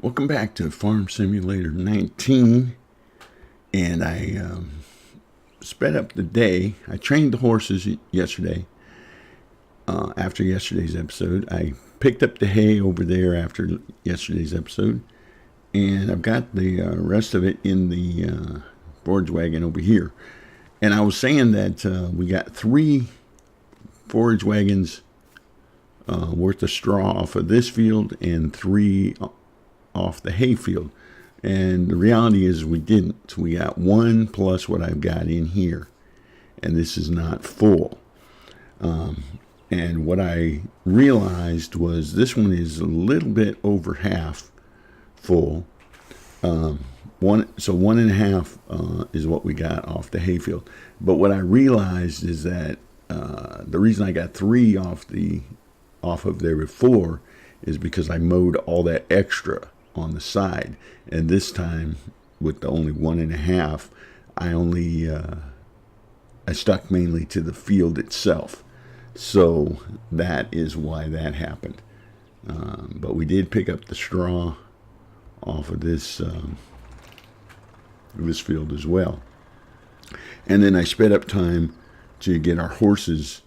Welcome back to Farm Simulator 19, and I sped up the day. I trained the horses yesterday. After yesterday's episode, I picked up the hay over there after yesterday's episode, and I've got the rest of it in the forage wagon over here. And I was saying that we got 3 forage wagons worth of straw off of this field and 3 off the hay field, and the reality is we didn't. We got 1 plus what I've got in here, and this is not full. And what I realized was this one is a little bit over half full. So 1.5 is what we got off the hay field. But what I realized is that the reason I got 3 off of there before is because I mowed all that extra on the side, and this time with the only 1.5, I stuck mainly to the field itself. So that is why that happened. But we did pick up the straw off of this field as well, and then I sped up time to get our horses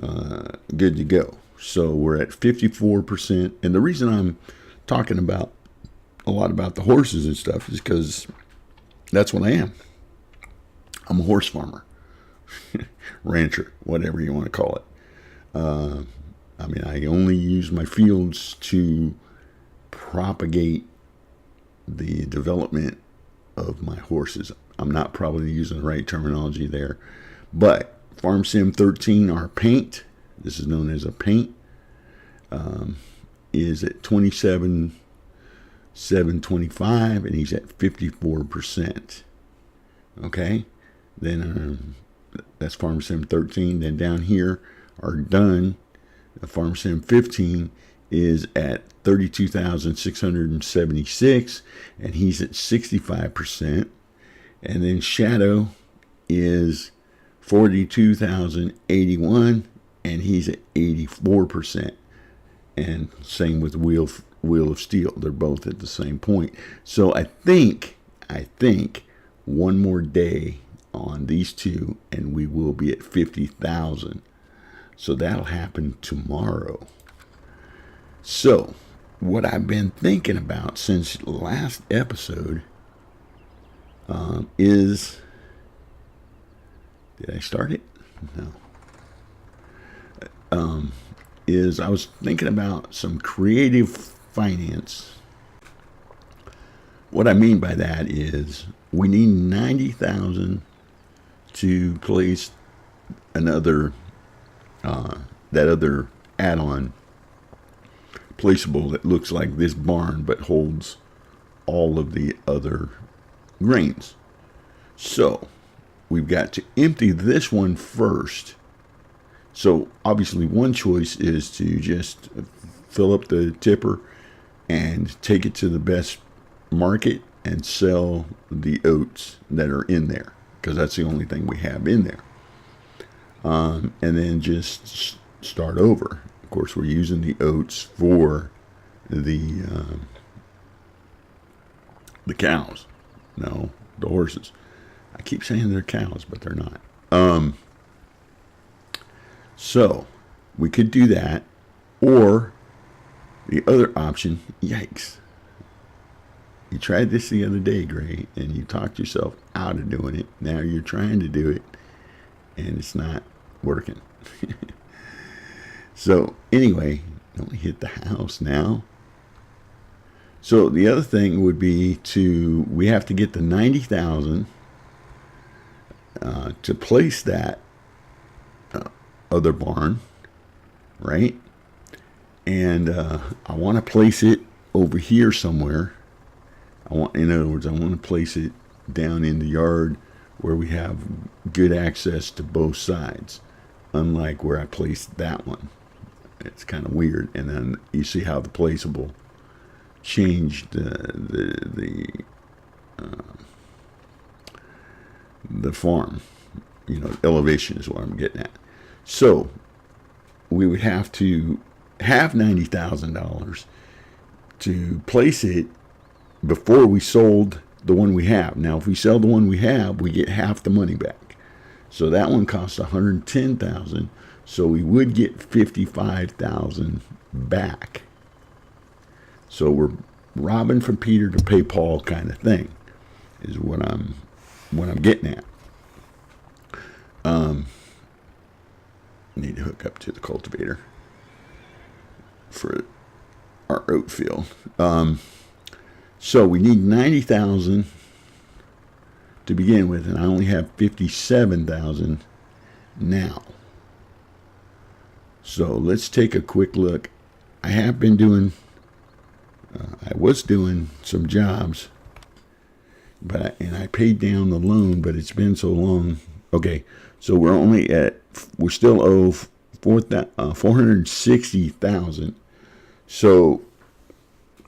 good to go. So we're at 54%, and the reason I'm talking about a lot about the horses and stuff is because that's what I am. I'm a horse farmer, rancher, whatever you want to call it. I mean, I only use my fields to propagate the development of my horses. I'm not probably using the right terminology there, but FarmSim 13, our paint, this is known as a paint, is at 27,725, and he's at 54%. Okay, then that's FarmSim 13. Then down here, our done, FarmSim 15 is at 32,676, and he's at 65%. And then Shadow is 42,081, and he's at 84%. And same with Wheel of Steel. They're both at the same point. So I think one more day on these two, and we will be at 50,000. So that'll happen tomorrow. So what I've been thinking about since last episode is, did I start it? No. Is I was thinking about some creative finance. What I mean by that is we need 90,000 to place another that other add-on placeable that looks like this barn but holds all of the other grains. So we've got to empty this one first. So obviously one choice is to just fill up the tipper and take it to the best market and sell the oats that are in there, because that's the only thing we have in there. And then just start over. Of course, we're using the oats for the cows. No, the horses. I keep saying they're cows, but they're not. So we could do that, or the other option, yikes. You tried this the other day, Gray, and you talked yourself out of doing it. Now you're trying to do it, and it's not working. So anyway, don't hit the house now. So the other thing would be we have to get the 90,000 to place that other barn, right? And I want to place it over here somewhere. In other words, I want to place it down in the yard where we have good access to both sides, unlike where I placed that one. It's kind of weird. And then you see how the placeable changed the farm. You know, elevation is what I'm getting at. So we would have to have $90,000 to place it before we sold the one we have. Now, if we sell the one we have, we get half the money back. So that one costs $110,000. So we would get $55,000 back. So we're robbing from Peter to pay Paul kind of thing, is what I'm getting at. Need to hook up to the cultivator for our oat field. So we need 90,000 to begin with, and I only have 57,000 now. So let's take a quick look. I have been doing, I was doing some jobs, and I paid down the loan, but it's been so long. Okay, so we're still owe 460,000. So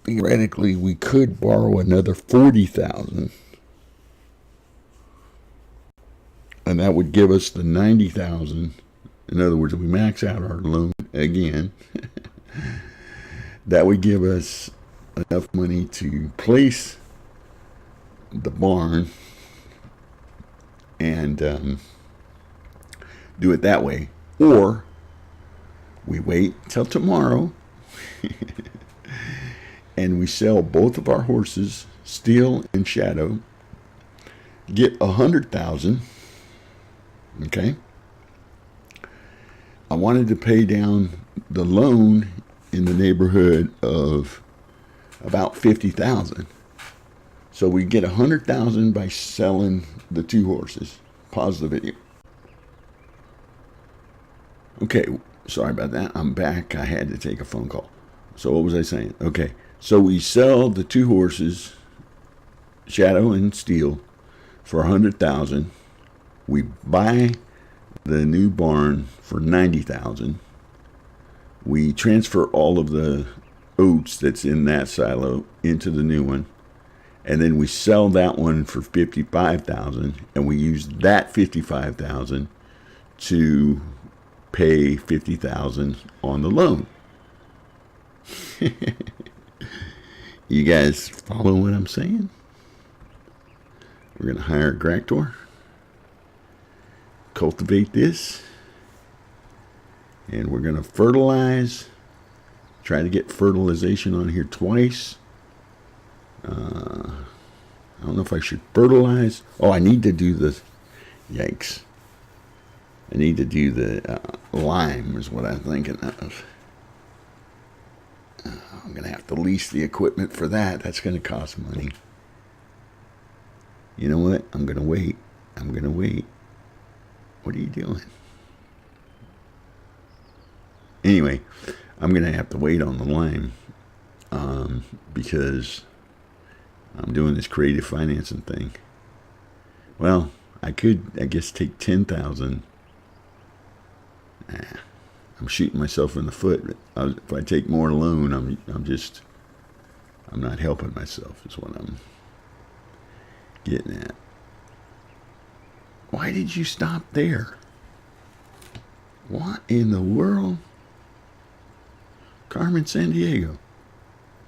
theoretically, we could borrow another 40,000, and that would give us the 90,000. In other words, if we max out our loan again, that would give us enough money to place the barn and do it that way. Or we wait till tomorrow and we sell both of our horses, Steel and Shadow, get 100,000. Okay. I wanted to pay down the loan in the neighborhood of about 50,000. So we get 100,000 by selling the 2 horses. Pause the video. Okay, sorry about that. I'm back. I had to take a phone call. So what was I saying? Okay, so we sell the 2 horses, Shadow and Steel, for 100,000. We buy the new barn for 90,000. We transfer all of the oats that's in that silo into the new one, and then we sell that one for 55,000, and we use that 55,000 to pay 50,000 on the loan. You guys follow what I'm saying? We're gonna hire a tractor, cultivate this, and we're going to fertilize. Try to get fertilization on here twice. I don't know if I should fertilize. Oh, I need to do the, yikes. I need to do the lime is what I'm thinking of. I'm going to have to lease the equipment for that. That's going to cost money. You know what? I'm going to wait. What are you doing? Anyway, I'm going to have to wait on the lime because I'm doing this creative financing thing. Well, I could, I guess, take 10,000. I'm shooting myself in the foot. If I take more loan, I'm not helping myself, is what I'm getting at. Why did you stop there? What in the world? Carmen Sandiego.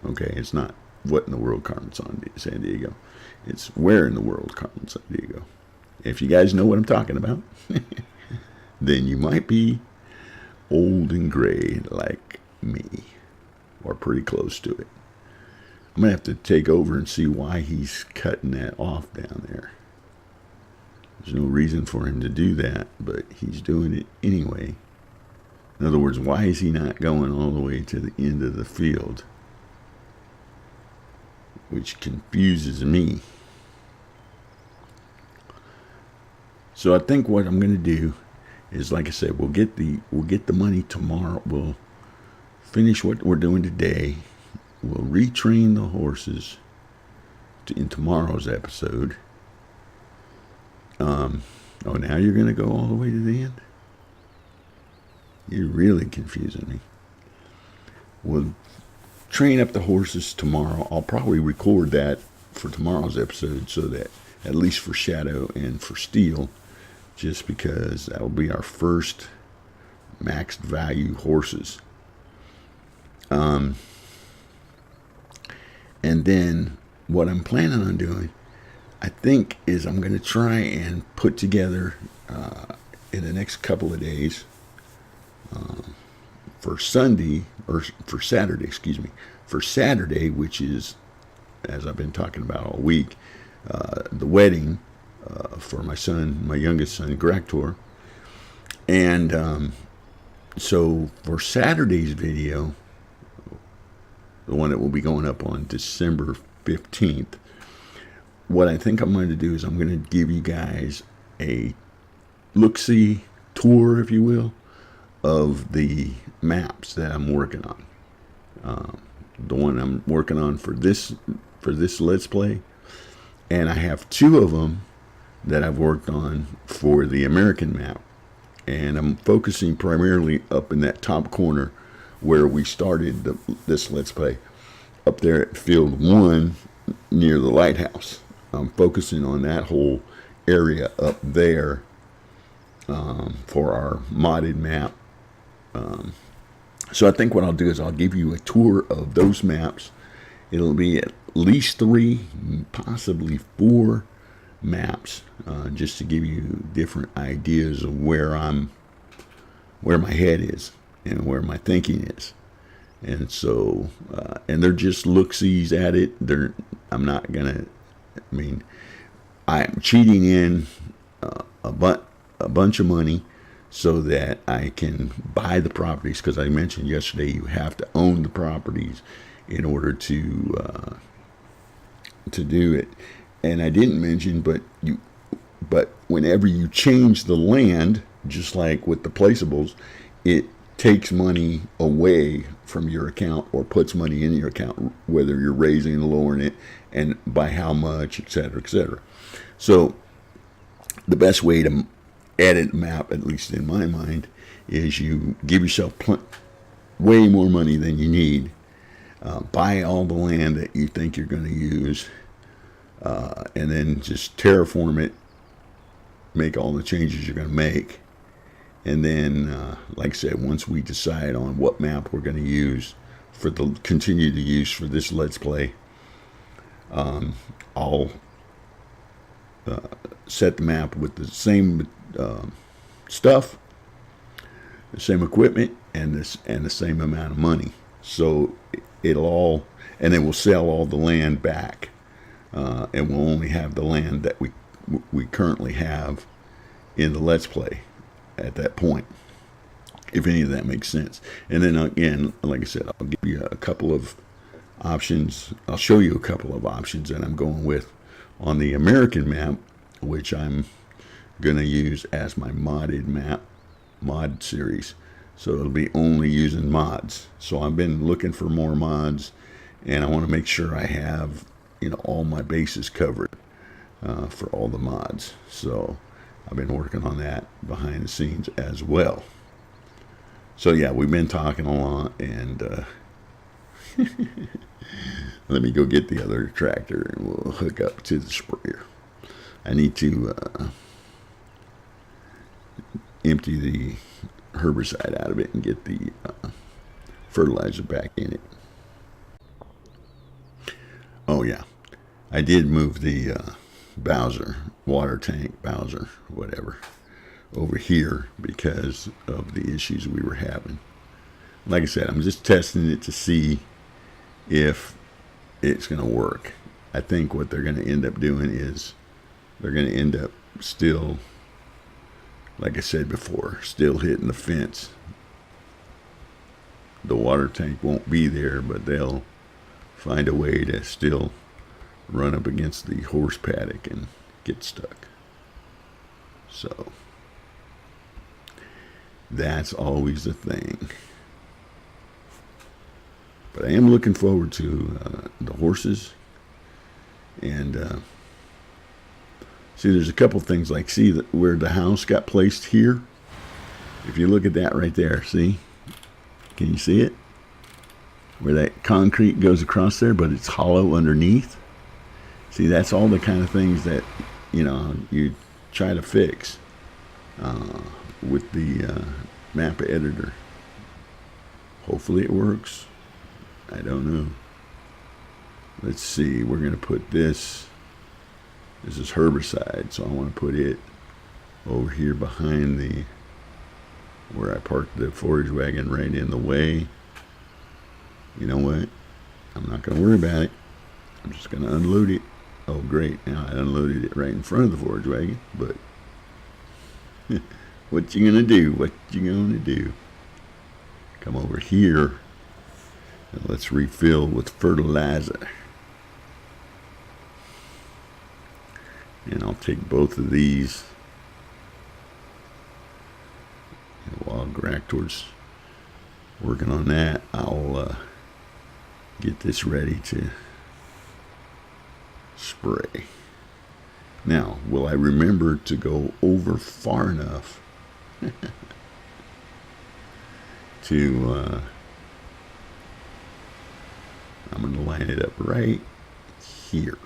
Okay, it's not what in the world Carmen Sandiego. It's where in the world Carmen Sandiego. If you guys know what I'm talking about, then you might be old and gray like me, or pretty close to it. I'm going to have to take over and see why he's cutting that off down there. There's no reason for him to do that, but he's doing it anyway. In other words, why is he not going all the way to the end of the field? Which confuses me. So I think what I'm going to do is, like I said, we'll get the money tomorrow. We'll finish what we're doing today. We'll retrain the horses in tomorrow's episode. Oh, now you're going to go all the way to the end? You're really confusing me. We'll train up the horses tomorrow. I'll probably record that for tomorrow's episode so that, at least for Shadow and for Steel, just because that will be our first maxed value horses. And then what I'm planning on doing, I think, is I'm going to try and put together in the next couple of days for Sunday, or for Saturday, excuse me, for Saturday, which is, as I've been talking about all week, the wedding for my son, my youngest son, Graktor. And so for Saturday's video, the one that will be going up on December 15th, what I think I'm going to do is I'm going to give you guys a look-see tour, if you will, of the maps that I'm working on. The one I'm working on for this Let's Play, and I have 2 of them that I've worked on for the American map, and I'm focusing primarily up in that top corner where we started this Let's Play, up there at Field 1 near the lighthouse. I'm focusing on that whole area up there for our modded map. So I think what I'll do is I'll give you a tour of those maps. It'll be at least 3, possibly 4 maps, just to give you different ideas of where my head is and where my thinking is. And so, and they're just look-sees at it. I'm not gonna, I mean, I'm cheating in a bunch of money so that I can buy the properties, because I mentioned yesterday you have to own the properties in order to do it. And I didn't mention, but whenever you change the land, just like with the placeables, it takes money away from your account or puts money in your account, whether you're raising and lowering it, and by how much, etc., etc. So the best way to edit a map, at least in my mind, is you give yourself way more money than you need, buy all the land that you think you're going to use, and then just terraform it, make all the changes you're going to make. And then, like I said, once we decide on what map we're going to use for the continued use for this Let's Play, I'll set the map with the same stuff, the same equipment, and the same amount of money. So it'll all, and then we'll sell all the land back, and we'll only have the land that we currently have in the Let's Play at that point, if any of that makes sense. And then again, like I said, I'll give you a couple of options. I'll show you a couple of options that I'm going with on the American map, which I'm going to use as my modded map, mod series. So it'll be only using mods. So I've been looking for more mods, and I want to make sure I have, all my bases covered for all the mods. So I've been working on that behind the scenes as well. So yeah, we've been talking a lot, and let me go get the other tractor and we'll hook up to the sprayer. I need to empty the herbicide out of it and get the fertilizer back in it. Oh yeah, I did move the Bowser, water tank Bowser, whatever, over here because of the issues we were having. Like I said, I'm just testing it to see if it's going to work. I think what they're going to end up doing is they're going to end up still, like I said before, still hitting the fence. The water tank won't be there, but they'll find a way to still run up against the horse paddock and get stuck. So that's always the thing. But I am looking forward to the horses. And see, there's a couple things, like, see where the house got placed here? If you look at that right there, see? Can you see it? Where that concrete goes across there, but it's hollow underneath. See, that's all the kind of things that, you try to fix with the map editor. Hopefully it works. I don't know. let's see, we're going to put this is herbicide, so I want to put it over here behind the, where I parked the forage wagon, right in the way. You know what? I'm not going to worry about it. I'm just going to unload it. Oh, great. Now I unloaded it right in front of the forage wagon, but what you going to do? What you going to do? Come over here and let's refill with fertilizer. And I'll take both of these. And while Gractor's working on that, I'll get this ready to spray. Now, will I remember to go over far enough to, I'm going to line it up right here.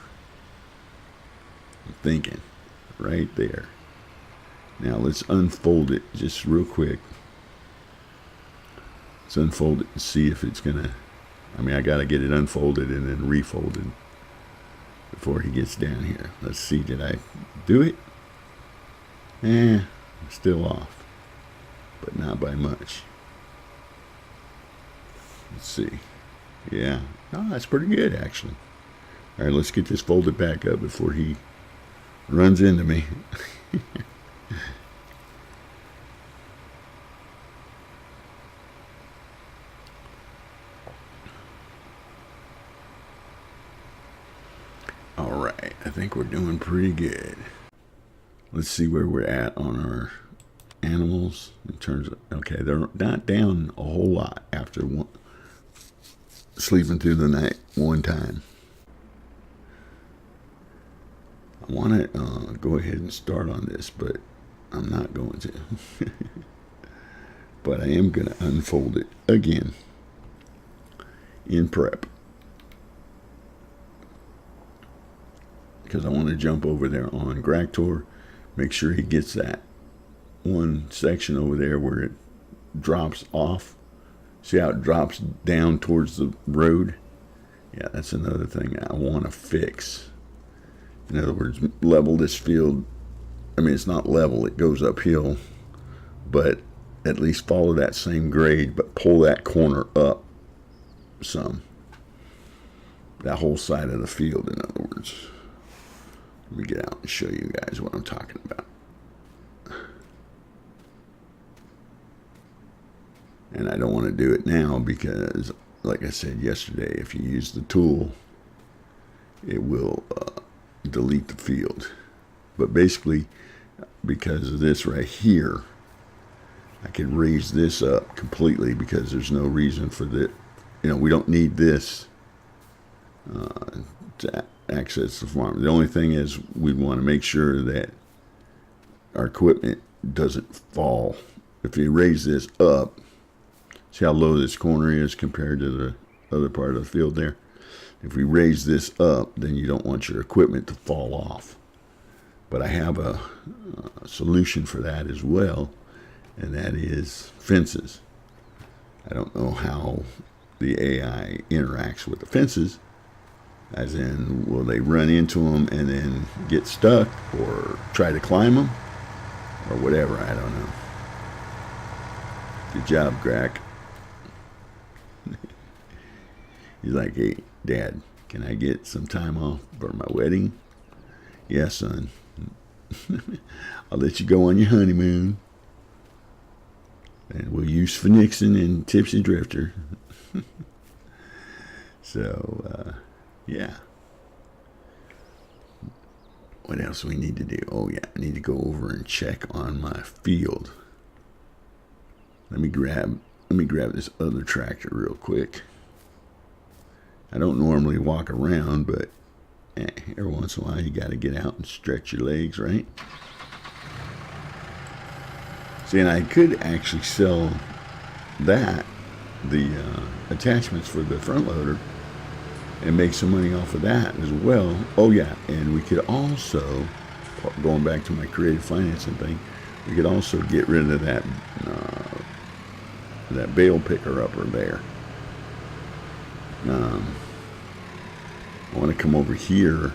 I'm thinking right there. Now let's unfold it just real quick. Let's unfold it and see if it's going to, I mean, I got to get it unfolded and then refolded before he gets down here. Let's see, did I do it? Still off, but not by much. Let's see. Yeah, oh, that's pretty good actually. All right, let's get this folded back up before he runs into me. All right, I think we're doing pretty good. Let's see where we're at on our animals in terms of, okay, they're not down a whole lot after sleeping through the night one time. I want to go ahead and start on this, but I'm not going to. But I am going to unfold it again in prep, because I want to jump over there on Gractor, make sure he gets that one section over there where it drops off. See how it drops down towards the road? Yeah, that's another thing I want to fix. In other words, level this field. I mean, it's not level, it goes uphill, but at least follow that same grade, but pull that corner up some. That whole side of the field, in other words. Let me get out and show you guys what I'm talking about. And I don't want to do it now because, like I said yesterday, if you use the tool, it will delete the field. But basically, because of this right here, I can raise this up completely because there's no reason for that. You know, we don't need this to access the farm. The only thing is we want to make sure that our equipment doesn't fall. If you raise this up, see how low this corner is compared to the other part of the field there? If we raise this up, then you don't want your equipment to fall off. But I have a solution for that as well, and that is fences. I don't know how the AI interacts with the fences, as in will they run into them and then get stuck or try to climb them or whatever, I don't know. Good job, Grack. He's like, hey, Dad, can I get some time off for my wedding? Yeah, son. I'll let you go on your honeymoon. And we'll use Phoenixin and Tipsy Drifter. So, yeah. What else do we need to do? Oh, yeah, I need to go over and check on my field. Let me grab this other tractor real quick. I don't normally walk around, but every once in a while you got to get out and stretch your legs, right? See, and I could actually sell the attachments for the front loader and make some money off of that as well. Oh yeah, and we could also, going back to my creative financing thing, we could also get rid of that bale picker upper there. I want to come over here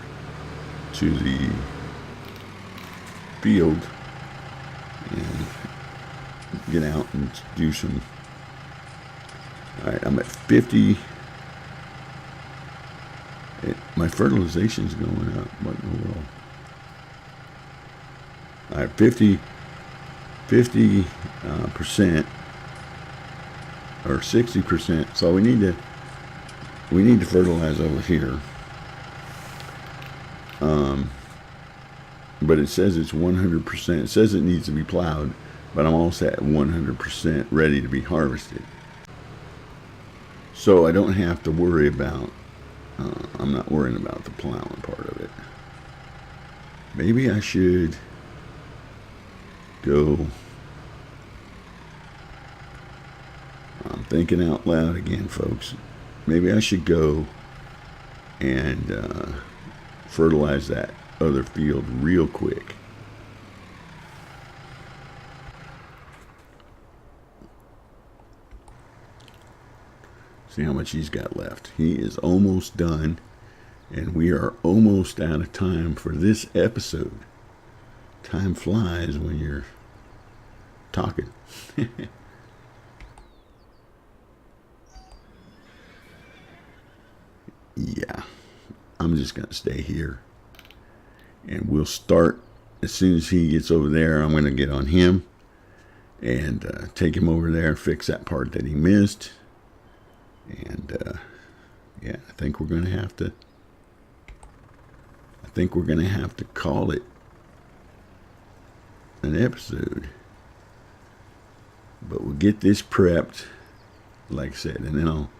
to the field and get out and do some. All right, I'm at 50. My fertilization's going up. What in the world? All right, 50% or 60%. So we need to fertilize over here. But it says it's 100%. It says it needs to be plowed, but I'm also at 100% ready to be harvested. So I don't have to worry about, I'm not worrying about the plowing part of it. Maybe I should go, I'm thinking out loud again, folks. Maybe I should go and fertilize that other field real quick. See how much he's got left. He is almost done, and we are almost out of time for this episode. Time flies when you're talking. Yeah, I'm just gonna stay here, and we'll start as soon as he gets over there. I'm gonna get on him and take him over there, fix that part that he missed. And yeah, I think we're gonna have to call it an episode. But we'll get this prepped, like I said, and then I'll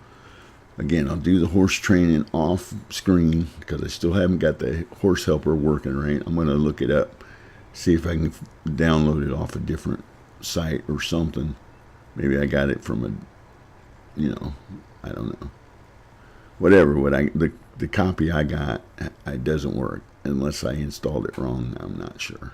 do the horse training off screen because I still haven't got the horse helper working right. I'm gonna look it up, see if I can download it off a different site or something. Maybe I got it from a, I don't know. Whatever. The copy I got, it doesn't work unless I installed it wrong. I'm not sure.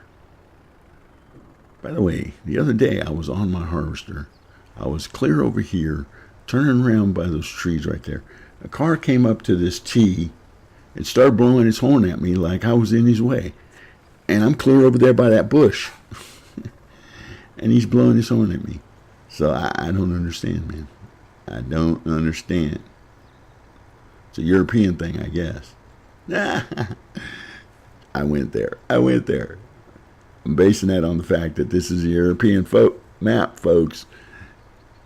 By the way, the other day I was on my harvester. I was clear over here, turning around by those trees right there. A car came up to this T and started blowing his horn at me like I was in his way. And I'm clear over there by that bush. And he's blowing his horn at me. So I don't understand, man. I don't understand. It's a European thing, I guess. I went there. I'm basing that on the fact that this is a European map, folks.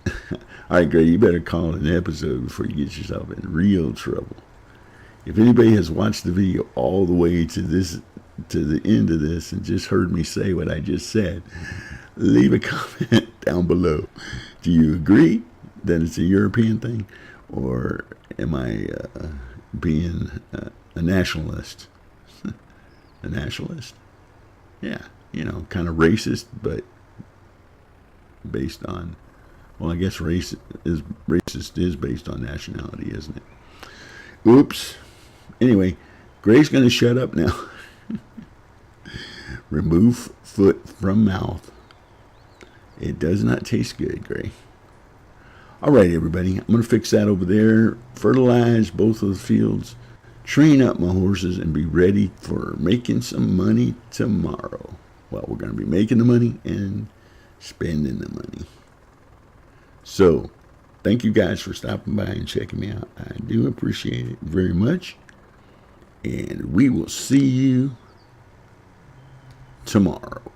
All right, Gray, you better call it an episode before you get yourself in real trouble. If anybody has watched the video all the way to the end of this and just heard me say what I just said, leave a comment down below. Do you agree that it's a European thing, or am I being a nationalist? A nationalist? Yeah, kind of racist, but based on, well, I guess racist is based on nationality, isn't it? Oops. Anyway, Gray's going to shut up now. Remove foot from mouth. It does not taste good, Gray. All right, everybody. I'm going to fix that over there. Fertilize both of the fields. Train up my horses and be ready for making some money tomorrow. Well, we're going to be making the money and spending the money. So, thank you guys for stopping by and checking me out. I do appreciate it very much. And we will see you tomorrow.